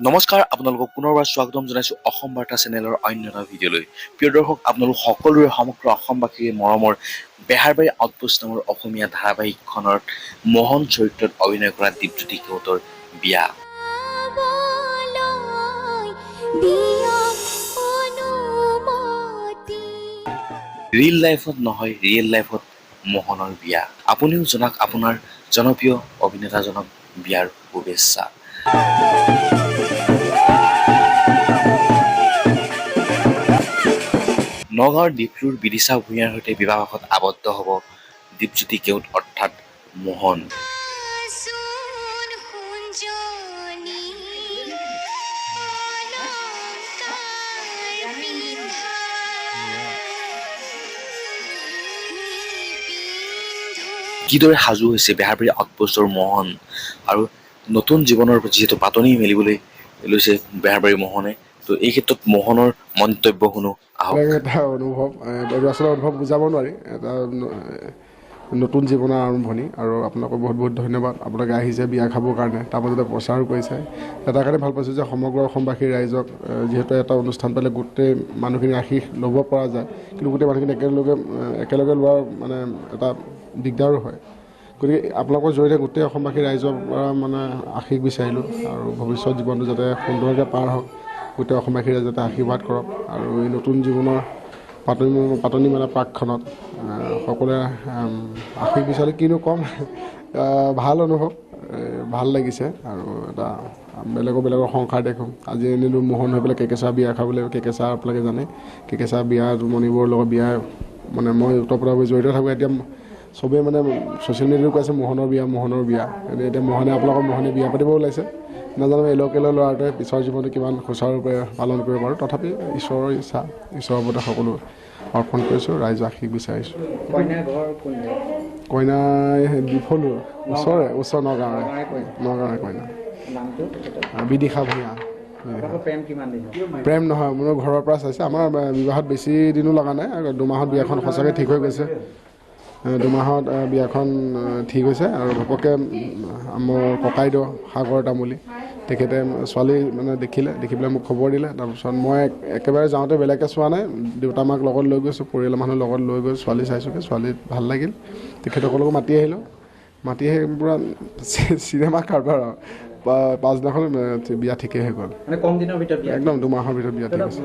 নমস্কাৰ, আপোনালোকক পুনৰবাৰ স্বাগতম জনাইছোঁ অসম বাৰ্তা চেনেলৰ অন্য এটা ভিডিঅ'লৈ। প্ৰিয় দৰ্শক, আপোনালোক সকলোৰে সমগ্ৰ অসমবাসীৰ মৰমৰ বেহাৰবাৰী আউটপোষ্ট নামৰ অসমীয়া ধাৰাবাহিকখনৰ মোহন চৰিত্ৰত অভিনয় কৰা দীপজ্যোতি কেওটৰ বিয়া। ৰিয়েল লাইফত নহয়, ৰিয়েল লাইফত মোহনৰ বিয়া। আপুনিও জনাওক আপোনাৰ জনপ্ৰিয় অভিনেতাজনক বিয়াৰ শুভেচ্ছা। নগাঁৱৰ ডিফলুৰ বিদিশা ভূঞাৰ সৈতে বিবাহপাশত আবদ্ধ হ'ব দীপজ্যোতি কেওট অৰ্থাৎ মোহন। কিদৰে সাজু হৈছে বেহাৰবাৰী আউটপোষ্টৰ মোহন আৰু নতুন জীৱনৰ যিহেতু পাতনি মেলিবলৈ লৈছে বেহাৰবাৰী মোহনে, তো এই ক্ষেত্ৰত মোহনৰ মন্তব্য শুনো আহক। এটা অনুভৱ, এইটো আচলতে অনুভৱ বুজাব নোৱাৰি। এটা নতুন জীৱনৰ আৰম্ভণি, আৰু আপোনালোকক বহুত বহুত ধন্যবাদ। আপোনালোকে আহিছে বিয়া খাবৰ কাৰণে, তাৰ মাজতে প্ৰচাৰো কৰিছে। এটা কাৰণে ভাল পাইছোঁ যে সমগ্ৰ অসমবাসী ৰাইজক, যিহেতু এটা অনুষ্ঠান পালে গোটেই মানুহখিনি আশীষ ল'ব পৰা যায়, কিন্তু গোটেই মানুহখিনি একেলগে লোৱাৰ মানে এটা দিগদাৰো হয়। গতিকে আপোনালোকৰ জৰিয়তে গোটেই অসমবাসী ৰাইজৰ পৰা মানে আশীষ বিচাৰিলোঁ, আৰু ভৱিষ্যত জীৱনটো যাতে সুন্দৰকৈ পাৰ হওক, গোটেই অসমবাসী ৰাইজে যাতে আশীৰ্বাদ কৰক। আৰু এই নতুন জীৱনৰ পাতনি মানে প্ৰাকখনত সকলোৱে আশীষ বিচাৰিলে কিনো ক'ম। ভাল অনুভৱ, ভাল লাগিছে। আৰু এটা বেলেগৰ সংসাৰ দেখোঁ। আজি আনিলোঁ মোহন হৈ পেলাই কেকেচা বিয়া খাবলৈ। কেকেচা আপোনালোকে জানে, কেকেচা বিয়া মণিবৰৰ লগত বিয়া, মানে মই ওতঃপ্ৰোতভাৱে জড়িত থাকোঁ। এতিয়া চবেই মানে ছ'চিয়েল মিডিয়াতো কৈ আছে মোহনৰ বিয়া। এতিয়া মোহনে আপোনালোকৰ মোহনে বিয়া পাতিব ওলাইছে। নাজানো এলকেলৰ ল'ৰাটোৱে পিছৰ জীৱনটো কিমান সুচাৰুৰূপে পালন কৰিব পাৰোঁ। তথাপি ঈশ্বৰৰ ইচ্ছা, ঈশ্বৰৰ ওপৰতে সকলো অৰ্পণ কৰিছোঁ, ৰাইজৰ আশীষ বিচাৰিছোঁ। কইনা ডিফলুৰ ওচৰ নগাঁৱৰে কইনা। বিদিশা ভূঞা। প্ৰেম নহয়, মোৰ ঘৰৰ পৰা চাইছে। আমাৰ বিবাহত বেছি দিনো লগা নাই, 2 মাহত বিয়াখন সঁচাকৈ ঠিক হৈ গৈছে। 2 মাহত বিয়াখন ঠিক হৈছে। আৰু ঘপককৈ মোৰ ককাইদেউ সাগৰ তামুলী, তেখেতে ছোৱালী মানে দেখি পেলাই মোক খবৰ দিলে। তাৰপিছত মই একেবাৰে যাওঁতে বেলেগকৈ চোৱা নাই, দেউতা মাক লগত লৈ গৈছোঁ, পৰিয়ালৰ মানুহ লগত লৈ গৈ ছোৱালী চাইছোঁগৈ। ছোৱালী ভাল লাগিল, তেখেতসকলকো মাতি আহিলোঁ। মাতি আহি পূৰা চিনেমা কাৰবাৰ আৰু পাছদিনাখন বিয়া ঠিকেই হৈ গ'ল। একদম 2 মাহৰ ভিতৰত বিয়া ঠিক হৈছে।